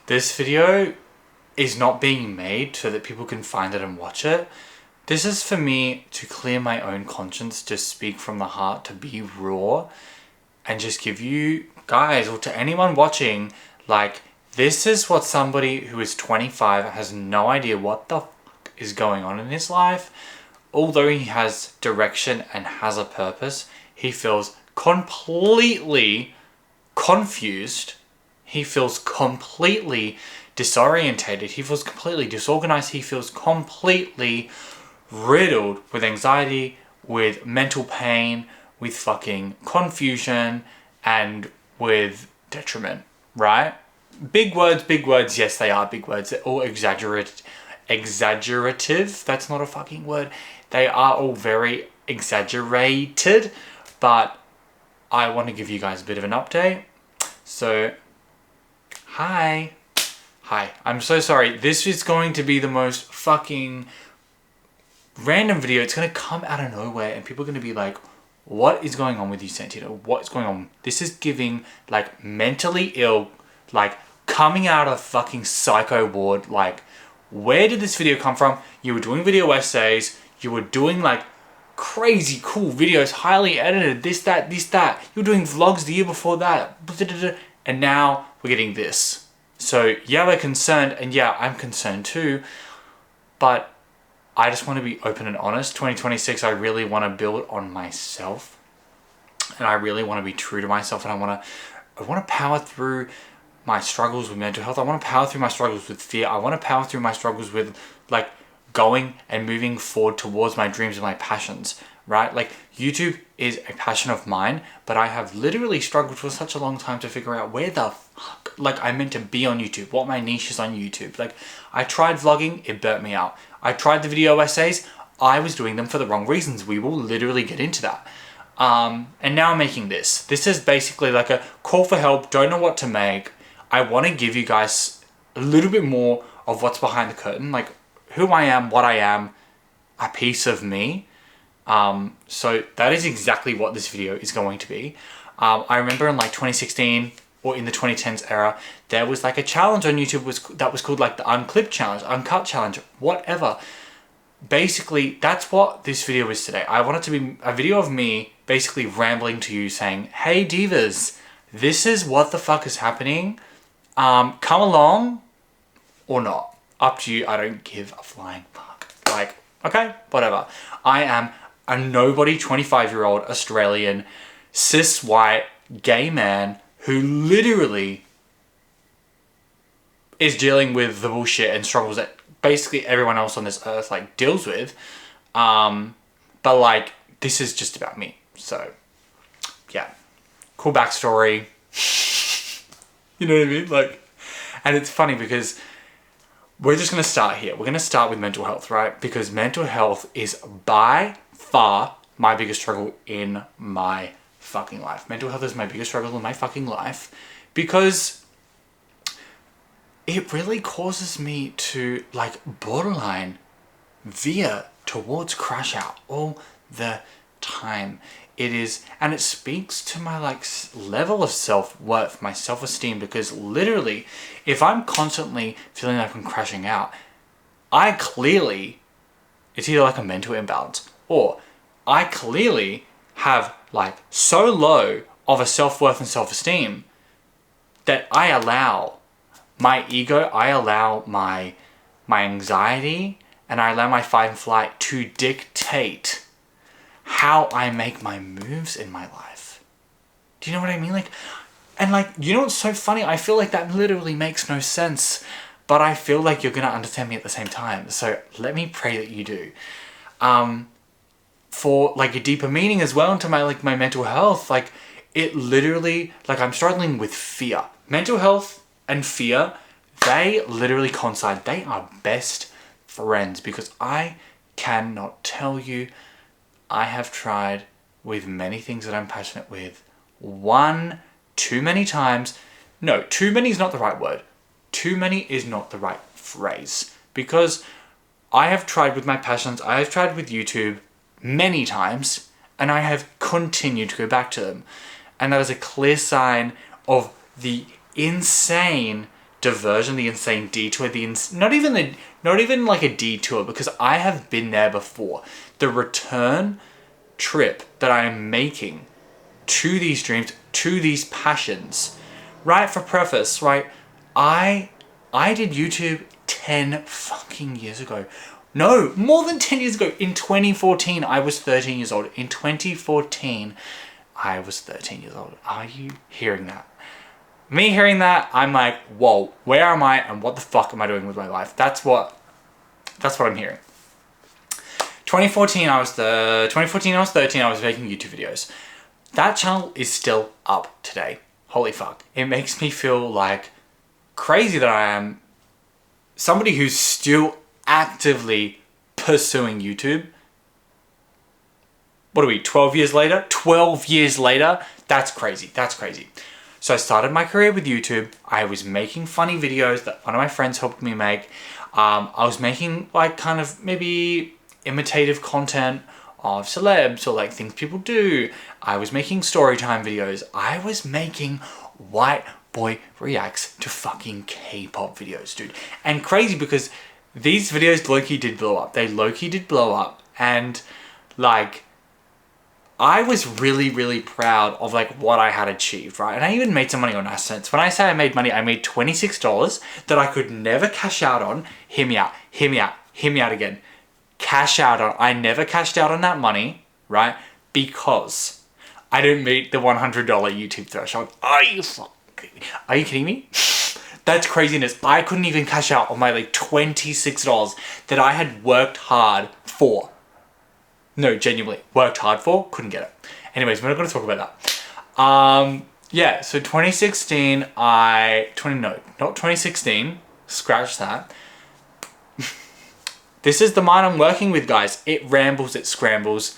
This video is not being made so that people can find it and watch it. This is for me to clear my own conscience, to speak from the heart, to be raw, and just give you guys, or to anyone watching, like, this is what somebody who is 25 has no idea what the fuck is going on in his life. Although he has direction and has a purpose, he feels completely confused. He feels completely disorientated. He feels completely disorganized. He feels completely riddled with anxiety, with mental pain, with fucking confusion, and with detriment, right? Big words, yes, they are big words. They're all exaggerative. That's not a fucking word. They are all very exaggerated, but I want to give you guys a bit of an update. So, hi. I'm so sorry. This is going to be the most fucking random video. It's going to come out of nowhere and people are going to be like, what is going on with you, Santy? What's going on? This is giving, like, mentally ill, like, coming out of fucking psycho ward. Like, where did this video come from? You were doing video essays. You were doing, like, crazy cool videos, highly edited, this, that. You were doing vlogs the year before that. And now we're getting this. So, yeah, we're concerned. And yeah, I'm concerned too. But I just want to be open and honest. 2026, I really want to build on myself. And I really want to be true to myself. And I want to power through my struggles with mental health. I want to power through my struggles with fear. I want to power through my struggles with, like, going and moving forward towards my dreams and my passions, right? Like, YouTube is a passion of mine, but I have literally struggled for such a long time to figure out where the fuck, like, I'm meant to be on YouTube, what my niche is on YouTube. Like, I tried vlogging, it burnt me out. I tried the video essays, I was doing them for the wrong reasons. We will literally get into that. And now I'm making this. This is basically like a call for help, don't know what to make. I want to give you guys a little bit more of what's behind the curtain, like who I am, what I am, a piece of me. So that is exactly what this video is going to be. I remember in like 2016 or in the 2010s era, there was like a challenge on YouTube that was called like the unclipped challenge, uncut challenge, whatever. Basically, that's what this video is today. I want it to be a video of me basically rambling to you saying, hey divas, this is what the fuck is happening. Come along or not. Up to you. I don't give a flying fuck. Like, okay, whatever. I am a nobody 25-year-old Australian cis white gay man who literally is dealing with the bullshit and struggles that basically everyone else on this earth like deals with. But like, this is just about me. So yeah, cool backstory. You know what I mean? Like, and it's funny because we're just going to start here. We're going to start with mental health, right? Because mental health is by far my biggest struggle in my fucking life. Mental health is my biggest struggle in my fucking life because it really causes me to like borderline veer towards crash out all the time. It is, and it speaks to my like level of self-worth, my self-esteem, because literally if I'm constantly feeling like I'm crashing out, it's either like a mental imbalance or I clearly have like so low of a self-worth and self-esteem that I allow my ego, I allow my anxiety, and I allow my fight and flight to dictate how I make my moves in my life. Do you know what I mean? Like, and like, you know what's so funny? I feel like that literally makes no sense, but I feel like you're gonna understand me at the same time. So let me pray that you do. For like a deeper meaning as well into my like my mental health, like it literally, like I'm struggling with fear. Mental health and fear, they literally coincide. They are best friends because I cannot tell you, I have tried with many things that I'm passionate with. Too many times. No, too many is not the right word. Too many is not the right phrase. Because I have tried with my passions, I have tried with YouTube many times, and I have continued to go back to them. And that is a clear sign of the insane diversion, the insane detour, not even like a detour, because I have been there before. The return trip that I am making to these dreams, to these passions, right? For preface, right? I did YouTube 10 fucking years ago. No, more than 10 years ago. In 2014, I was 13 years old. In 2014, I was 13 years old. Are you hearing that? Me hearing that, I'm like, whoa, where am I and what the fuck am I doing with my life? That's what I'm hearing. 2014, I was 13, I was making YouTube videos. That channel is still up today. Holy fuck. It makes me feel like crazy that I am somebody who's still actively pursuing YouTube. What are we, 12 years later? 12 years later? That's crazy. That's crazy. So I started my career with YouTube. I was making funny videos that one of my friends helped me make. I was making like kind of maybe imitative content of celebs or like things people do. I was making storytime videos. I was making white boy reacts to fucking K-pop videos, dude. And crazy because these videos low-key did blow up. They low-key did blow up. And like, I was really, really proud of like what I had achieved, right? And I even made some money on AdSense. When I say I made money, I made $26 that I could never cash out on. Hear me out, hear me out, hear me out again. Cash out on, I never cashed out on that money, right? Because I didn't meet the $100 YouTube threshold. Are you kidding me? That's craziness. I couldn't even cash out on my like $26 that I had worked hard for. No, genuinely worked hard for, couldn't get it. Anyways, we're not going to talk about that. Yeah, so 2016, not 2016, scratch that. This is the mind I'm working with, guys. It rambles, it scrambles.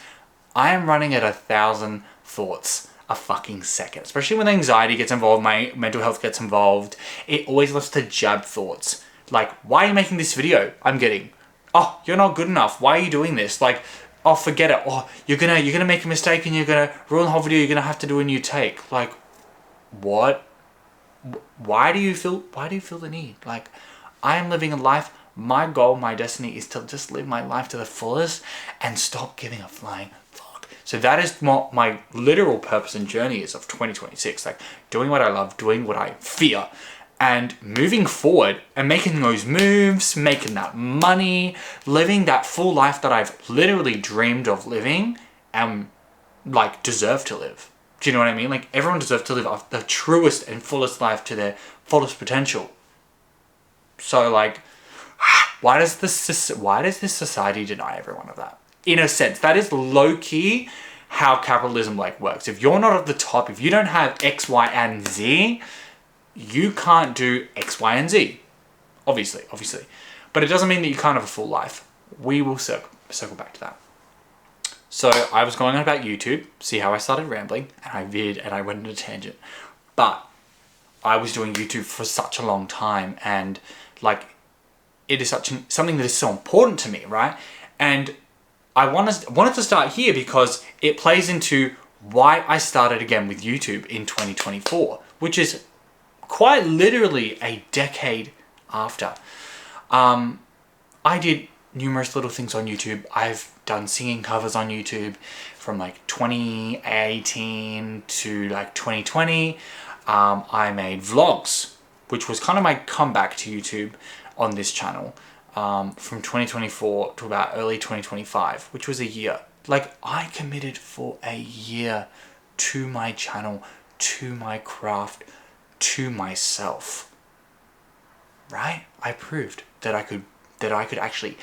I am running at 1,000 thoughts a fucking second, especially when anxiety gets involved, my mental health gets involved. It always loves to jab thoughts. Like, why are you making this video? I'm getting, oh, you're not good enough. Why are you doing this? Like, oh, forget it. Oh, you're gonna make a mistake and you're gonna ruin the whole video. You're gonna have to do a new take. Like, what? Why do you feel the need? Like, I am living a life. My goal, my destiny is to just live my life to the fullest and stop giving a flying fuck. So that is what my literal purpose and journey is of 2026. Like, doing what I love, doing what I fear, and moving forward and making those moves, making that money, living that full life that I've literally dreamed of living and like deserve to live. Do you know what I mean? Like, everyone deserves to live the truest and fullest life to their fullest potential. So like, why does this society deny everyone of that? In a sense, that is low-key how capitalism like works. If you're not at the top, if you don't have X, Y, and Z, you can't do X, Y, and Z. Obviously. But it doesn't mean that you can't have a full life. We will circle back to that. So I was going on about YouTube, see how I started rambling, and I veered and I went into a tangent. But I was doing YouTube for such a long time, and like, it is something that is so important to me, right? And I wanted to start here because it plays into why I started again with YouTube in 2024, which is quite literally a decade after. I did numerous little things on YouTube. I've done singing covers on YouTube from like 2018 to like 2020. I made vlogs, which was kind of my comeback to YouTube on this channel, from 2024 to about early 2025, which was a year. Like, I committed for a year to my channel, to my craft, to myself, right? I proved that I could actually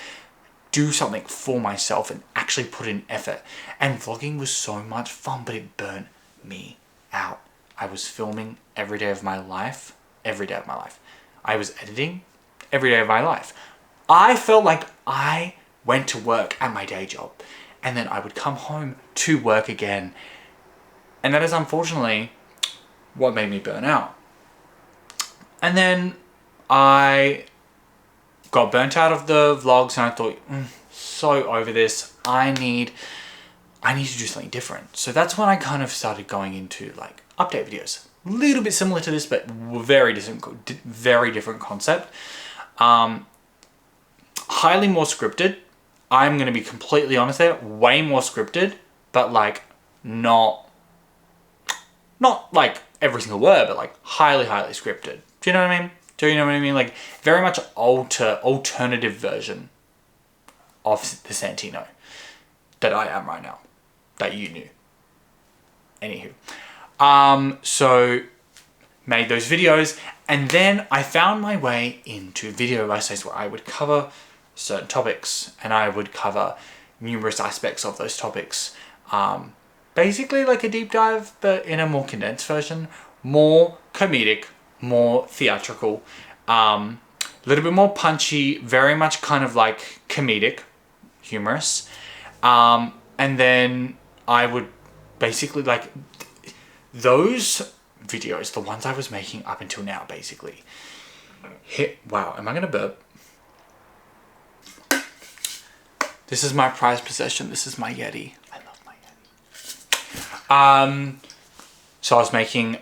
do something for myself and actually put in effort. And vlogging was so much fun, but it burnt me out. I was filming every day of my life. I was editing every day of my life. I felt like I went to work at my day job, and then I would come home to work again. And that is unfortunately what made me burn out. And then I got burnt out of the vlogs, and I thought, so over this, I need to do something different. So that's when I kind of started going into like update videos. little bit similar to this, but very different concept. Highly more scripted. I'm going to be completely honest there, way more scripted, but like not like every single word, but like highly scripted. Do you know what I mean? Like very much alternative version of the Santino that I am right now, that you knew. Anywho, so made those videos, and then I found my way into video essays where I would cover certain topics, and I would cover numerous aspects of those topics. Basically like a deep dive, but in a more condensed version, more comedic, more theatrical, a little bit more punchy, very much kind of like comedic, humorous. And then I would basically like those videos, the ones I was making up until now, basically wow, am I gonna burp? This is my prized possession. This is my Yeti. I love my Yeti. So I was making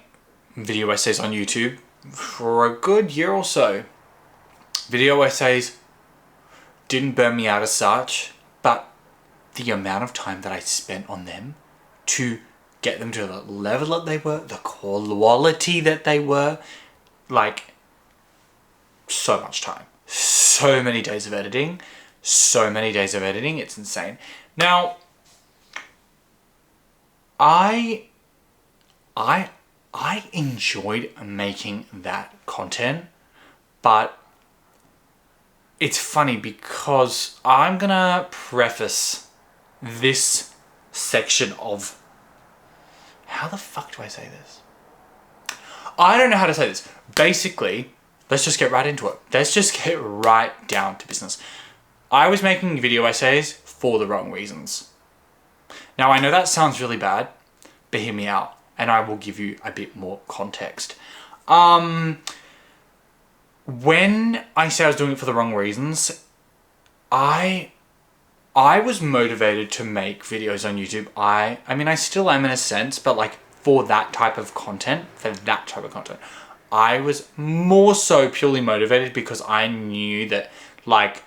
video essays on YouTube for a good year or so. Video essays didn't burn me out as such, but the amount of time that I spent on them to get them to the level that they were, the quality that they were, like so much time. So many days of editing. It's insane. Now, I enjoyed making that content, but it's funny because I'm gonna preface this section of, how the fuck do I say this? I don't know how to say this. Basically, let's just get right into it. Let's just get right down to business. I was making video essays for the wrong reasons. Now, I know that sounds really bad, but hear me out, and I will give you a bit more context. When I say I was doing it for the wrong reasons, I was motivated to make videos on YouTube. I mean, I still am in a sense, but like for that type of content, I was more so purely motivated because I knew that like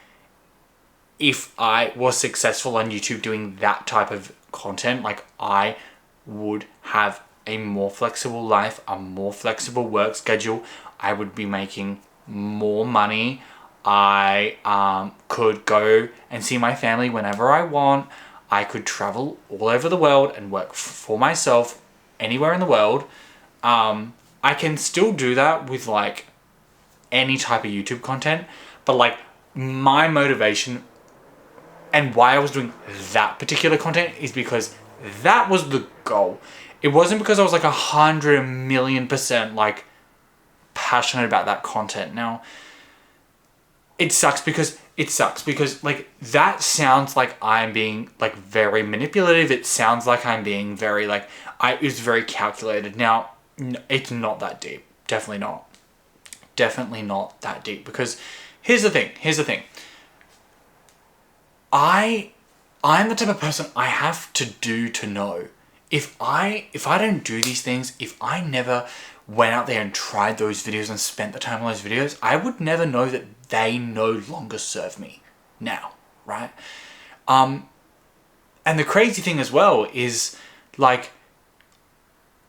if I was successful on YouTube doing that type of content, like I would have a more flexible life, a more flexible work schedule. I would be making more money. I could go and see my family whenever I want. I could travel all over the world and work for myself anywhere in the world. I can still do that with like any type of YouTube content, but like my motivation and why I was doing that particular content is because that was the goal. It wasn't because I was like 100,000,000% like passionate about that content. Now, it sucks because like that sounds like I'm being like very manipulative. It sounds like I'm being very like, it was very calculated. Now, it's not that deep. Definitely not that deep, because here's the thing. I'm the type of person I have to do to know. If I don't do these things, if I never went out there and tried those videos and spent the time on those videos, I would never know that they no longer serve me now, right? And the crazy thing as well is like,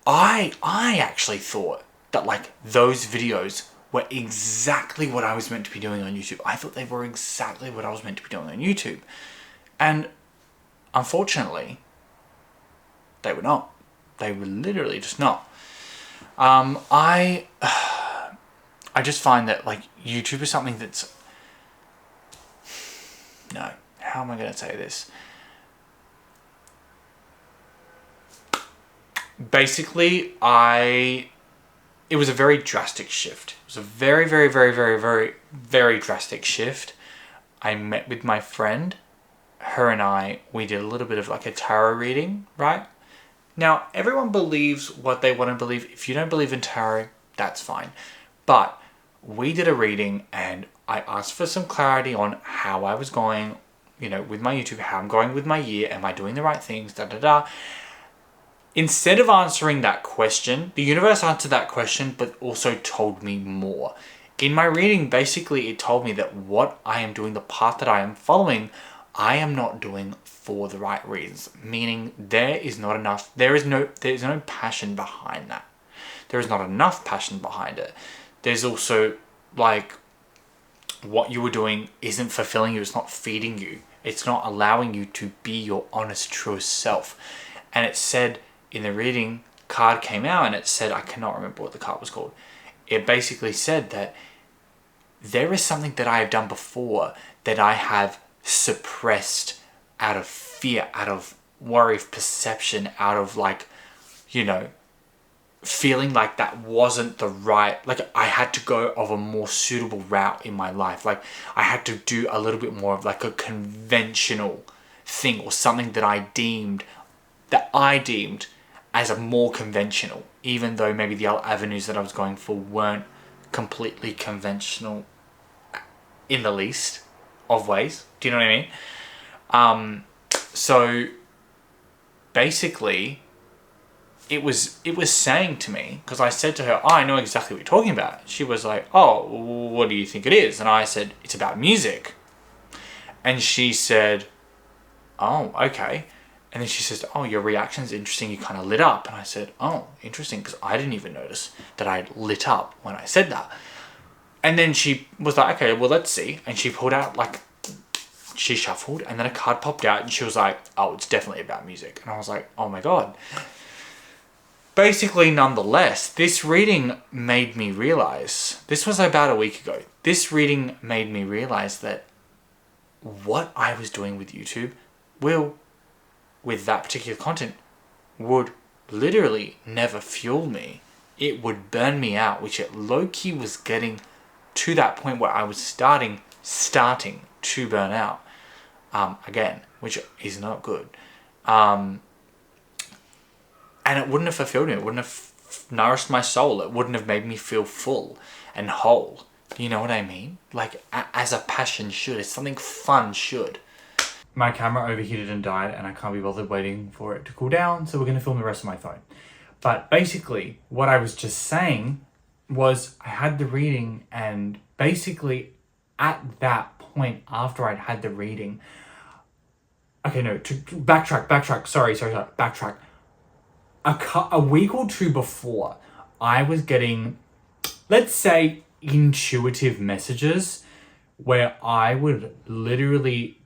I actually thought that like those videos were exactly what I was meant to be doing on YouTube. I thought they were exactly what I was meant to be doing on YouTube. And unfortunately, they were not. They were literally just not. I just find that like YouTube is something that's, no, how am I going to say this? Basically, it was a very drastic shift. It was a very, very, very, very, very, very drastic shift. I met with my friend. Her and we did a little bit of like a tarot reading, right? Now, everyone believes what they want to believe. If you don't believe in tarot, that's fine. But we did a reading and I asked for some clarity on how I was going, with my YouTube, how I'm going with my year. Am I doing the right things? instead of answering that question, the universe answered that question, but also told me more. In my reading, basically, it told me that what I am doing, the path that I am following, I am not doing for the right reasons. Meaning there is not enough, there is no passion behind that. There is not enough passion behind it. There's also like, what you were doing isn't fulfilling you, it's not feeding you. It's not allowing you to be your honest, truest self. And it said in the reading, card came out and it said, I cannot remember what the card was called. It basically said that there is something that I have done before that I have suppressed out of fear, out of worry of perception, out of like, you know, feeling like that wasn't the right, like I had to go of a more suitable route in my life. Like I had to do a little bit more of like a conventional thing, or something that I deemed as a more conventional, even though maybe the other avenues that I was going for weren't completely conventional in the least of ways. Do you know what I mean? So basically it was saying to me, because I said to her, oh, I know exactly what you're talking about. She was like, oh, what do you think it is? And I said, it's about music. And she said, oh, okay. And then she says, oh, your reaction's interesting. You kind of lit up. And I said, oh, interesting, because I didn't even notice that I lit up when I said that. And then she was like, okay, well, let's see. And she pulled out, like, she shuffled, and then a card popped out, and she was like, oh, it's definitely about music. And I was like, oh my God. Basically, nonetheless, this reading made me realize, this was about a week ago, this reading made me realize that what I was doing with YouTube with that particular content, would literally never fuel me. It would burn me out, which it low-key was getting to that point where I was starting to burn out again, which is not good. And it wouldn't have fulfilled me. It wouldn't have nourished my soul. It wouldn't have made me feel full and whole. You know what I mean? Like, as a passion should. It's something fun should. My camera overheated and died, and I can't be bothered waiting for it to cool down, so we're going to film the rest of my phone. But basically, what I was just saying was I had the reading, and basically at that point, after I'd had the reading... Okay, no, to backtrack. Sorry, backtrack. A week or two before, I was getting, let's say, intuitive messages where I would literally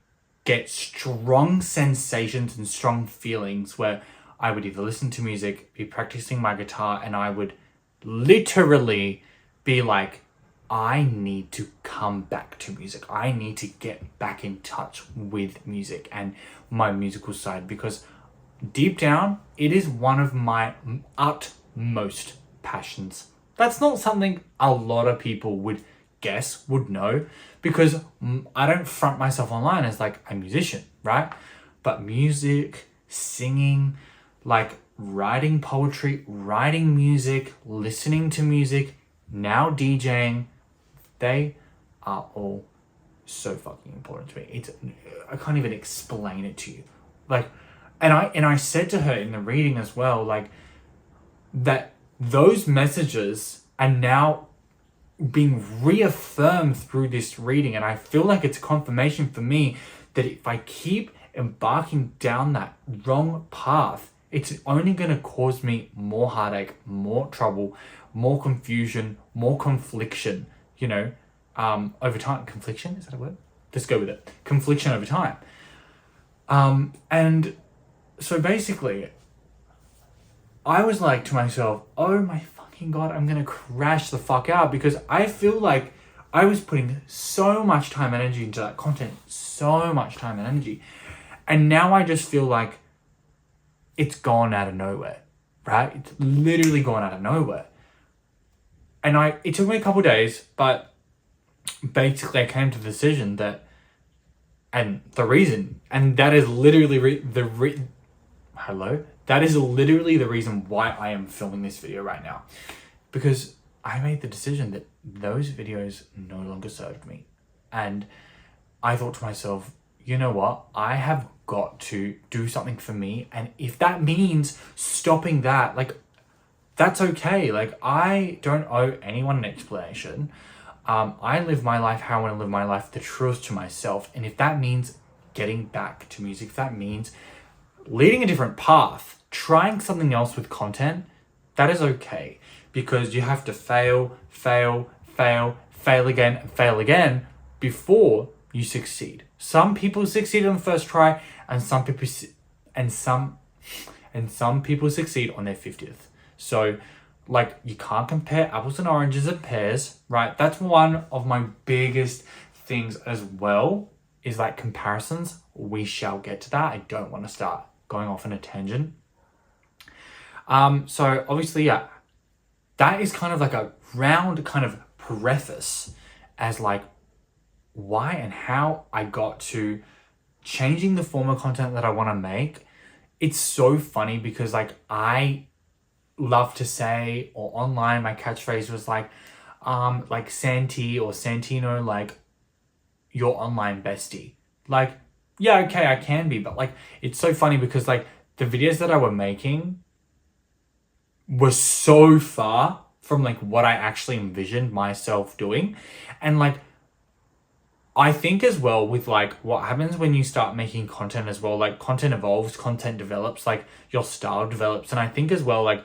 get strong sensations and strong feelings where I would either listen to music, be practicing my guitar, and I would literally be like, I need to come back to music. I need to get back in touch with music and my musical side, because deep down, it is one of my utmost passions. That's not something a lot of people would know, because I don't front myself online as like a musician, right? But music, singing, like writing poetry, writing music, listening to music, now DJing, they are all so fucking important to me. I can't even explain it to you. Like, and I said to her in the reading as well, like, that those messages are now being reaffirmed through this reading, and I feel like it's confirmation for me that if I keep embarking down that wrong path, it's only going to cause me more heartache, more trouble, more confusion, more confliction, you know, over time. Confliction, is that a word? Let's go with it. Confliction over time. And so basically, I was like to myself, oh my fucking God, I'm going to crash the fuck out, because I feel like I was putting so much time and energy into that content, so much time and energy. And now I just feel like it's gone out of nowhere, right? It's literally gone out of nowhere. And it took me a couple of days, but basically I came to the decision that, and the reason, and that is literally that is literally the reason why I am filming this video right now. Because I made the decision that those videos no longer served me. And I thought to myself, you know what? I have got to do something for me. And if that means stopping that, like, that's okay. Like, I don't owe anyone an explanation. I live my life how I want to live my life, the truth to myself. And if that means getting back to music, if that means leading a different path, trying something else with content, that is okay. Because you have to fail again, and fail again before you succeed. Some people succeed on the first try, and some people succeed on their 50th. So, like, you can't compare apples and oranges and pears, right? That's one of my biggest things as well, is like comparisons. We shall get to that. I don't want to start going off on a tangent. So obviously, yeah, that is kind of like a round kind of preface as like why and how I got to changing the form of content that I want to make. It's so funny because like I love to say, or online my catchphrase was like Santy or Santino, like your online bestie. Like, yeah, okay, I can be, but like it's so funny because like the videos that I were making were so far from like what I actually envisioned myself doing. And like I think as well with like what happens when you start making content as well, like content evolves, content develops, like your style develops. And I think as well, like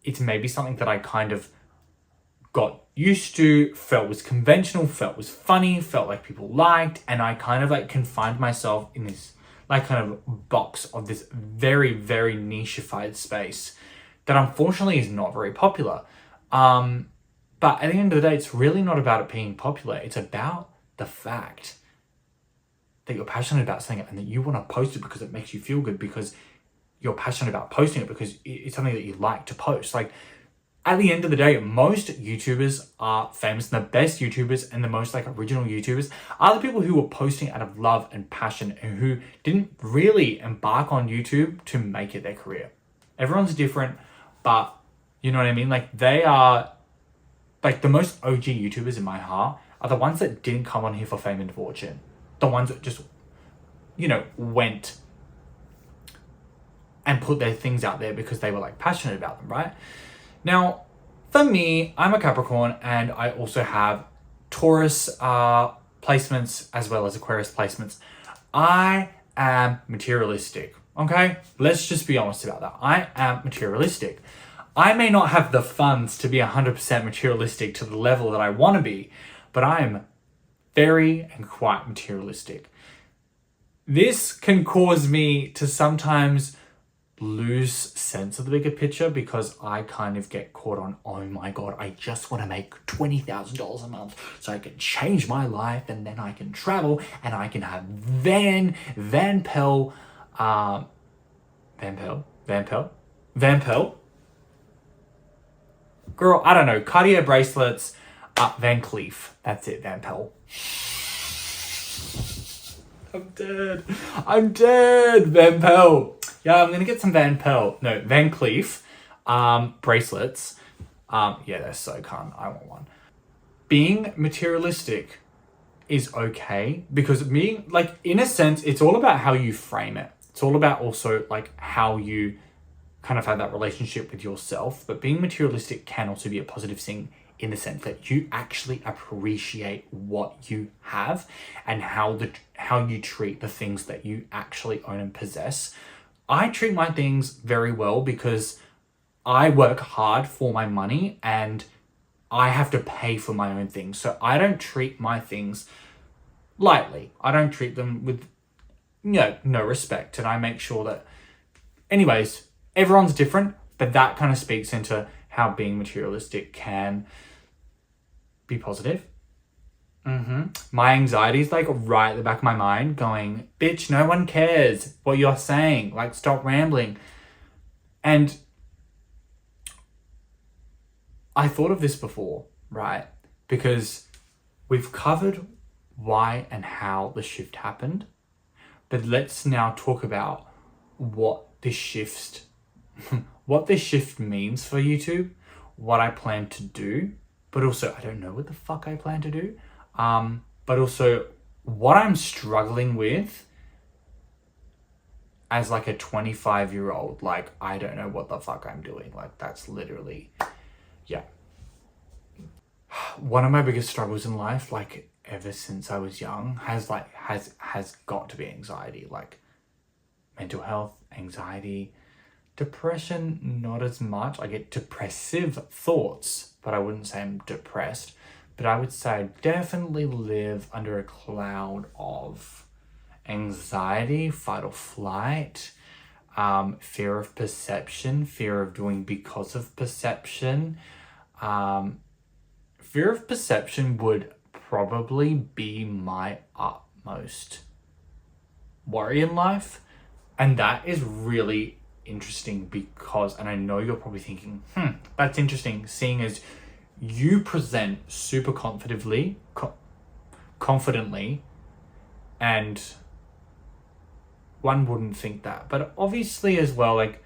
it's maybe something that I kind of got used to, felt was conventional, felt was funny, felt like people liked. And I kind of like confined myself in this like kind of box of this very, very nicheified space that unfortunately is not very popular. But at the end of the day, it's really not about it being popular. It's about the fact that you're passionate about something and that you want to post it because it makes you feel good, because you're passionate about posting it because it's something that you like to post. Like at the end of the day, most YouTubers are famous, and the best YouTubers and the most like original YouTubers are the people who were posting out of love and passion and who didn't really embark on YouTube to make it their career. Everyone's different, but you know what I mean? Like they are like the most OG YouTubers in my heart are the ones that didn't come on here for fame and fortune. The ones that just, you know, went and put their things out there because they were like passionate about them, right? Now, for me, I'm a Capricorn and I also have Taurus placements as well as Aquarius placements. I am materialistic, okay? Let's just be honest about that. I am materialistic. I may not have the funds to be 100% materialistic to the level that I want to be, but I am very and quite materialistic. This can cause me to sometimes lose sense of the bigger picture because I kind of get caught on, oh my God, I just want to make $20,000 a month so I can change my life and then I can travel and I can have Van Pelt. Girl, I don't know, Cartier bracelets, Van Cleef. That's it, Van Pelt. I'm dead. Van Pelt. Yeah, I'm gonna get some Van Cleef bracelets. Yeah, they're so cunt. I want one. Being materialistic is okay because being like, in a sense, it's all about how you frame it. It's all about also like how you kind of have that relationship with yourself. But being materialistic can also be a positive thing in the sense that you actually appreciate what you have and how you treat the things that you actually own and possess. I treat my things very well because I work hard for my money and I have to pay for my own things. So I don't treat my things lightly. I don't treat them with no respect. And I make sure that, anyways, everyone's different, but that kind of speaks into how being materialistic can be positive. My anxiety is like right at the back of my mind going, bitch, no one cares what you're saying. Like, stop rambling. And I thought of this before, right? Because we've covered why and how the shift happened. But let's now talk about what this shift means for YouTube, what I plan to do, but also I don't know what the fuck I plan to do. But also what I'm struggling with as like a 25-year-old, like, I don't know what the fuck I'm doing. Like, that's literally, yeah. One of my biggest struggles in life, like ever since I was young, has got to be anxiety. Like mental health, anxiety, depression, not as much. I get depressive thoughts, but I wouldn't say I'm depressed. But I would say I definitely live under a cloud of anxiety, fight or flight, fear of perception, fear of doing because of perception. Fear of perception would probably be my utmost worry in life. And that is really interesting because, and I know you're probably thinking, that's interesting, seeing as you present super confidently, and one wouldn't think that. But obviously as well, like,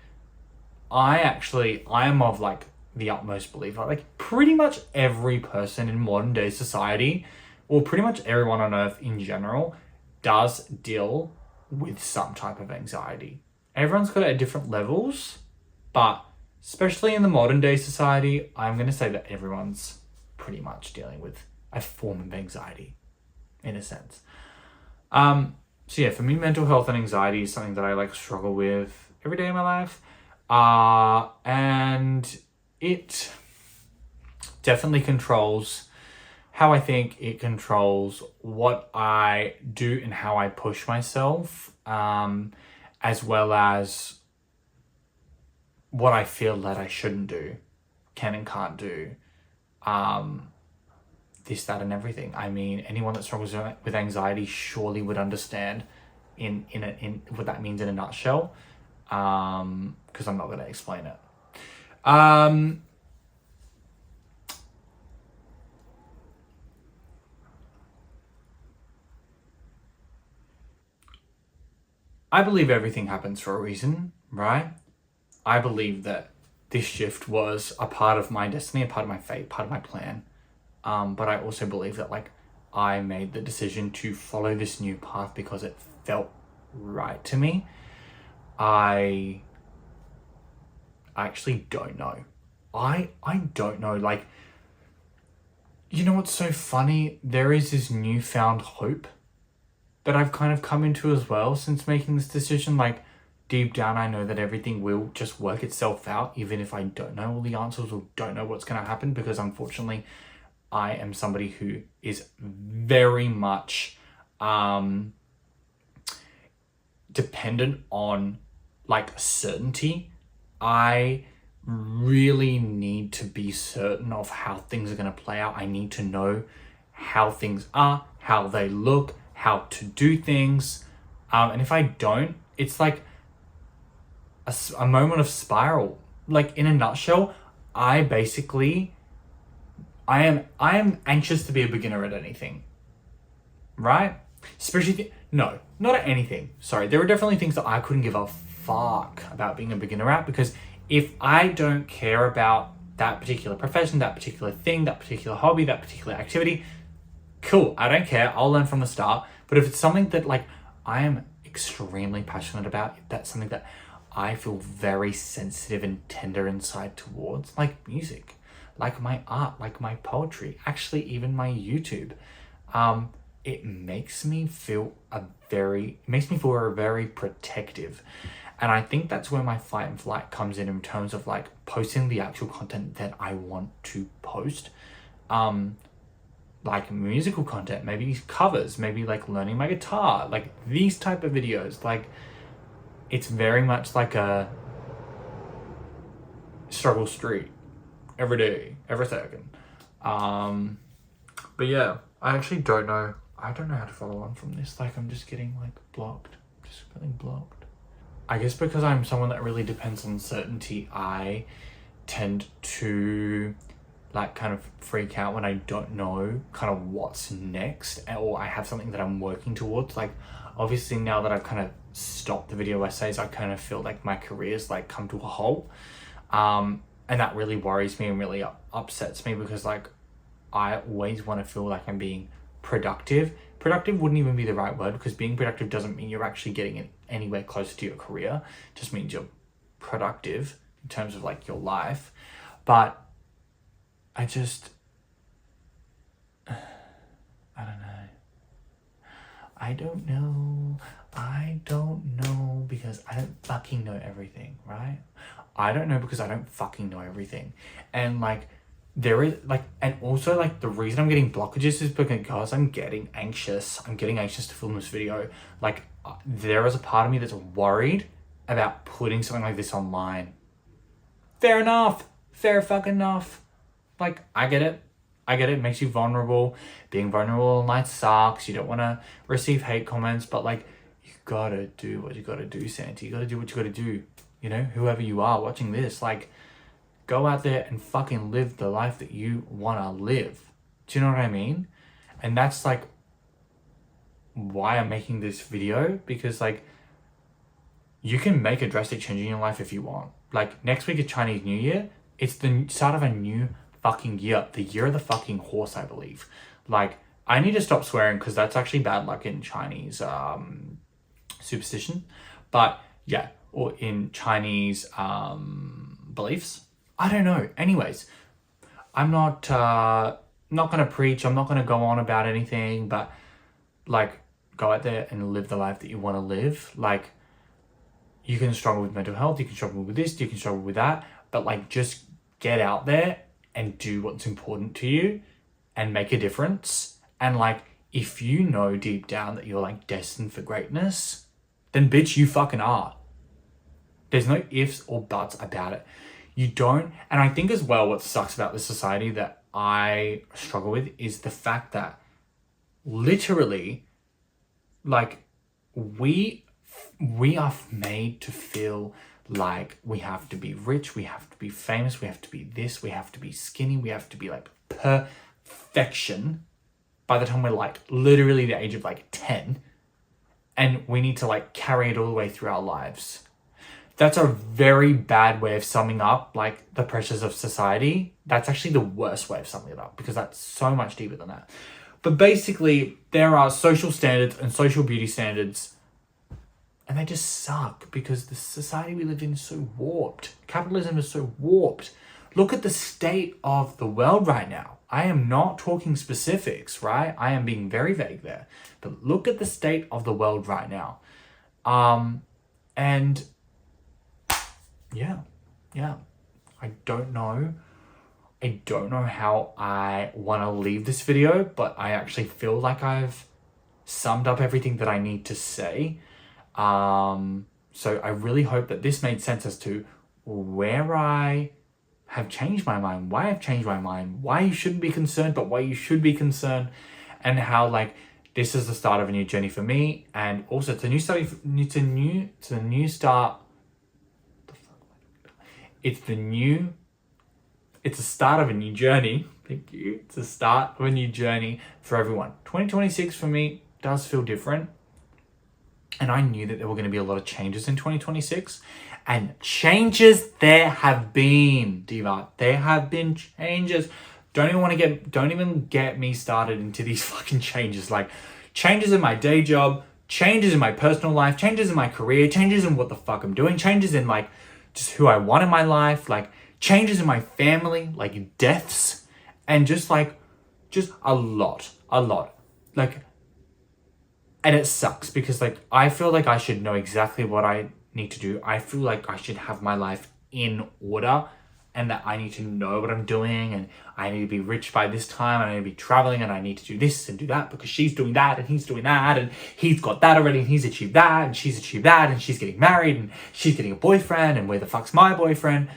I am of like the utmost belief, like pretty much every person in modern day society, or pretty much everyone on earth in general, does deal with some type of anxiety. Everyone's got it at different levels, but especially in the modern day society, I'm going to say that everyone's pretty much dealing with a form of anxiety, in a sense. So yeah, for me, mental health and anxiety is something that I like struggle with every day of my life. And it definitely controls how I think. It controls what I do and how I push myself, as well as what I feel that I shouldn't do, can and can't do, this, that, and everything. I mean, anyone that struggles with anxiety surely would understand in what that means in a nutshell, because I'm not going to explain it. I believe everything happens for a reason, right? I believe that this shift was a part of my destiny, a part of my fate, part of my plan. But I also believe that like I made the decision to follow this new path because it felt right to me. I actually don't know. I don't know. Like, you know what's so funny? There is this newfound hope that I've kind of come into as well since making this decision. Like, deep down, I know that everything will just work itself out, even if I don't know all the answers or don't know what's going to happen, because unfortunately, I am somebody who is very much dependent on like certainty. I really need to be certain of how things are going to play out. I need to know how things are, how they look, how to do things. And if I don't, it's like a moment of spiral. Like, in a nutshell, I am anxious to be a beginner at anything, right? Especially, no, not at anything. Sorry, there are definitely things that I couldn't give a fuck about being a beginner at, because if I don't care about that particular profession, that particular thing, that particular hobby, that particular activity, cool, I don't care, I'll learn from the start. But if it's something that like I am extremely passionate about, that's something that I feel very sensitive and tender inside towards, like music, like my art, like my poetry, actually even my YouTube, it makes me feel very protective. And I think that's where my fight and flight comes in terms of like posting the actual content that I want to post. Like musical content, maybe covers, maybe like learning my guitar, like these type of videos. Like, it's very much like a struggle street every day, every second. But yeah, I actually don't know. I don't know how to follow on from this. Like, I'm just getting like blocked, just getting blocked. I guess because I'm someone that really depends on certainty, I tend to like kind of freak out when I don't know kind of what's next, or I have something that I'm working towards. Like, obviously now that I've kind of stopped the video essays, I kind of feel like my career's like come to a halt. And that really worries me and really upsets me, because like I always want to feel like I'm being productive, productive wouldn't even be the right word, because being productive doesn't mean you're actually getting it anywhere closer to your career. It just means you're productive in terms of like your life. But I don't know because I don't fucking know everything, right? I don't know because I don't fucking know everything. And like, there is like, and also like the reason I'm getting blockages is because I'm getting anxious. I'm getting anxious to film this video. Like, there is a part of me that's worried about putting something like this online. Fair enough. Fair fucking enough. Like, I get it. It makes you vulnerable. Being vulnerable online sucks. You don't want to receive hate comments, but like, you gotta do what you gotta do, Santy. You gotta do what you gotta do. You know, whoever you are watching this, like, go out there and fucking live the life that you wanna live. Do you know what I mean? And that's like why I'm making this video, because like, you can make a drastic change in your life if you want. Like, next week is Chinese New Year. It's the start of a new fucking year. The year of the fucking horse, I believe. Like, I need to stop swearing because that's actually bad luck in Chinese superstition. But yeah, or in Chinese beliefs. I don't know. Anyways, I'm not gonna preach. I'm not gonna go on about anything, but like, go out there and live the life that you want to live. Like, you can struggle with mental health, you can struggle with this, you can struggle with that, but like, just get out there and do what's important to you and make a difference. And like, if you know deep down that you're like destined for greatness, then bitch, you fucking are. There's no ifs or buts about it. You don't. And I think as well, what sucks about this society that I struggle with is the fact that literally, like, we are made to feel like we have to be rich, we have to be famous, we have to be this, we have to be skinny, we have to be like perfection by the time we're like literally the age of like 10, and we need to like carry it all the way through our lives. That's a very bad way of summing up like the pressures of society. That's actually the worst way of summing it up, because that's so much deeper than that. But basically, there are social standards and social beauty standards, and they just suck because the society we live in is so warped. Capitalism is so warped. Look at the state of the world right now. I am not talking specifics, right? I am being very vague there. But look at the state of the world right now. And yeah. I don't know how I want to leave this video, but I actually feel like I've summed up everything that I need to say. So I really hope that this made sense as to where I have changed my mind, why I've changed my mind, why you shouldn't be concerned, but why you should be concerned, and how like this is the start of a new journey for me, and also it's a new start. It's the start of a new journey. Thank you. It's the start of a new journey for everyone. 2026 for me does feel different. And I knew that there were going to be a lot of changes in 2026. And changes there have been, Diva. There have been changes. Don't even get me started into these fucking changes. Like, changes in my day job, changes in my personal life, changes in my career, changes in what the fuck I'm doing, changes in like just who I want in my life, like changes in my family, like deaths, and just a lot. Like, and it sucks because like, I feel like I should know exactly what I need to do. I feel like I should have my life in order, and that I need to know what I'm doing, and I need to be rich by this time, and I need to be traveling, and I need to do this and do that because she's doing that and he's doing that, and he's got that already and he's achieved that and she's achieved that, and she's getting married and she's getting a boyfriend, and where the fuck's my boyfriend?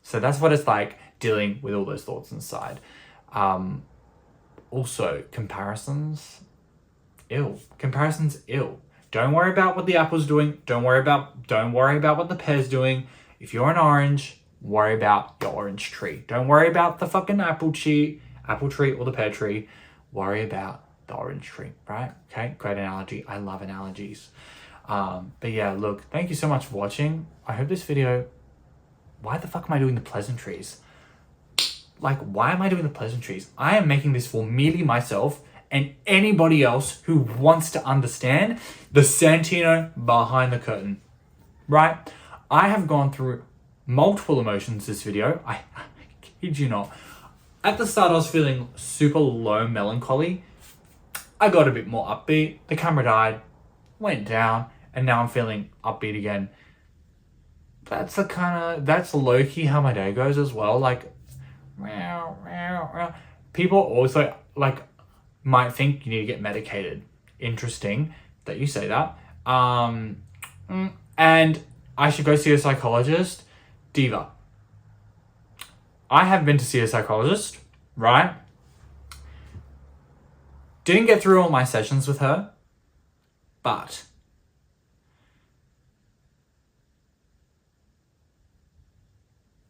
So that's what it's like dealing with all those thoughts inside. Also, comparisons ill. Don't worry about what the apple's doing. Don't worry about what the pear's doing. If you're an orange, worry about your orange tree. Don't worry about the fucking apple tree or the pear tree. Worry about the orange tree, right? Okay, great analogy. I love analogies. But yeah, look, thank you so much for watching. I hope this video... Why the fuck am I doing the pleasantries? like, why am I doing the pleasantries? I am making this for merely myself and anybody else who wants to understand the Santino behind the curtain, right? I have gone through multiple emotions this video. I kid you not. At the start, I was feeling super low melancholy. I got a bit more upbeat. The camera died, went down, and now I'm feeling upbeat again. That's low-key how my day goes as well. Like, people also, like, might think you need to get medicated. Interesting that you say that. And I should go see a psychologist. Diva. I have been to see a psychologist, right? Didn't get through all my sessions with her, but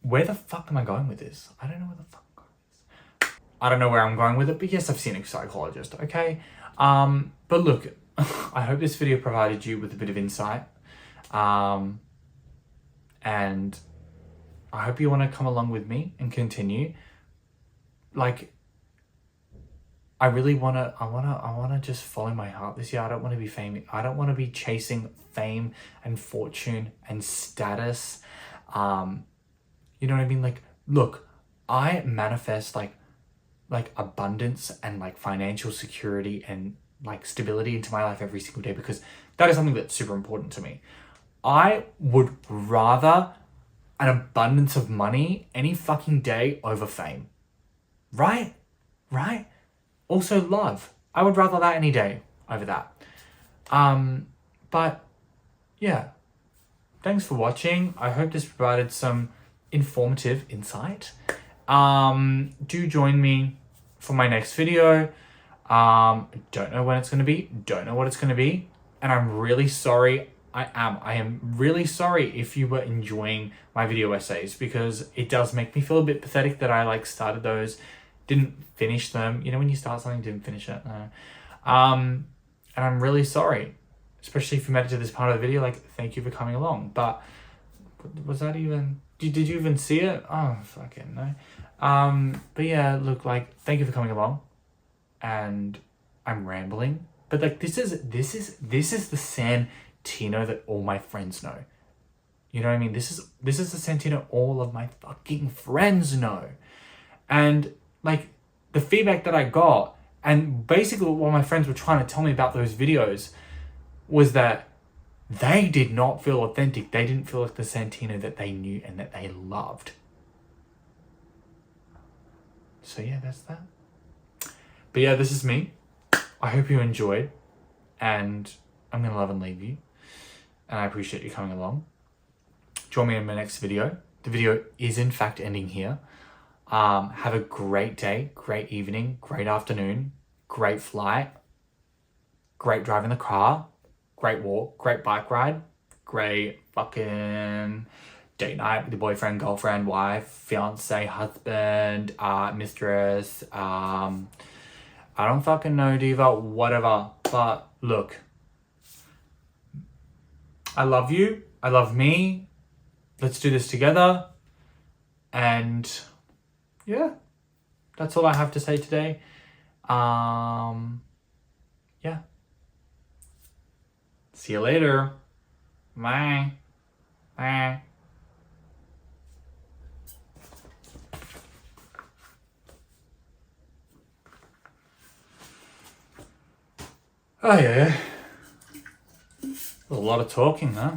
where the fuck am I going with this? I don't know where the fuck I'm going with this. I don't know where I'm going with it, but yes, I've seen a psychologist, okay? But look, I hope this video provided you with a bit of insight. And I hope you want to come along with me and continue. Like, I want to just follow my heart this year. I don't want to be famous. I don't want to be chasing fame and fortune and status. You know what I mean? Like, look, I manifest like abundance and like financial security and like stability into my life every single day because that is something that's super important to me. I would rather an abundance of money any fucking day over fame. Right? Also love. I would rather that any day over that. But yeah, thanks for watching. I hope this provided some informative insight. Do join me for my next video. Don't know when it's going to be. Don't know what it's going to be. And I'm really sorry. I am really sorry if you were enjoying my video essays because it does make me feel a bit pathetic that I like started those, didn't finish them. You know, when you start something, didn't finish it. And I'm really sorry, especially if you made it to this part of the video. Like, thank you for coming along. But was that even? Did you even see it? Oh, fucking no. But yeah, look, like, thank you for coming along. And I'm rambling, but like, this is the Santino that all my friends know. You know what I mean? This is the Santino all of my fucking friends know. And like, the feedback that I got, and basically what my friends were trying to tell me about those videos was that they did not feel authentic. They didn't feel like the Santino that they knew and that they loved. So yeah, that's that. But yeah, this is me. I hope you enjoyed, and I'm gonna love and leave you. And I appreciate you coming along. Join me in my next video. The video is in fact ending here. Have a great day, great evening, great afternoon, great flight, great driving the car, great walk, great bike ride, great fucking date night with your boyfriend, girlfriend, wife, fiance, husband, mistress, I don't fucking know, diva, whatever. But look, I love you. I love me. Let's do this together. And yeah, that's all I have to say today. Yeah. See you later. Bye. Bye. Oh yeah. A lot of talking, huh?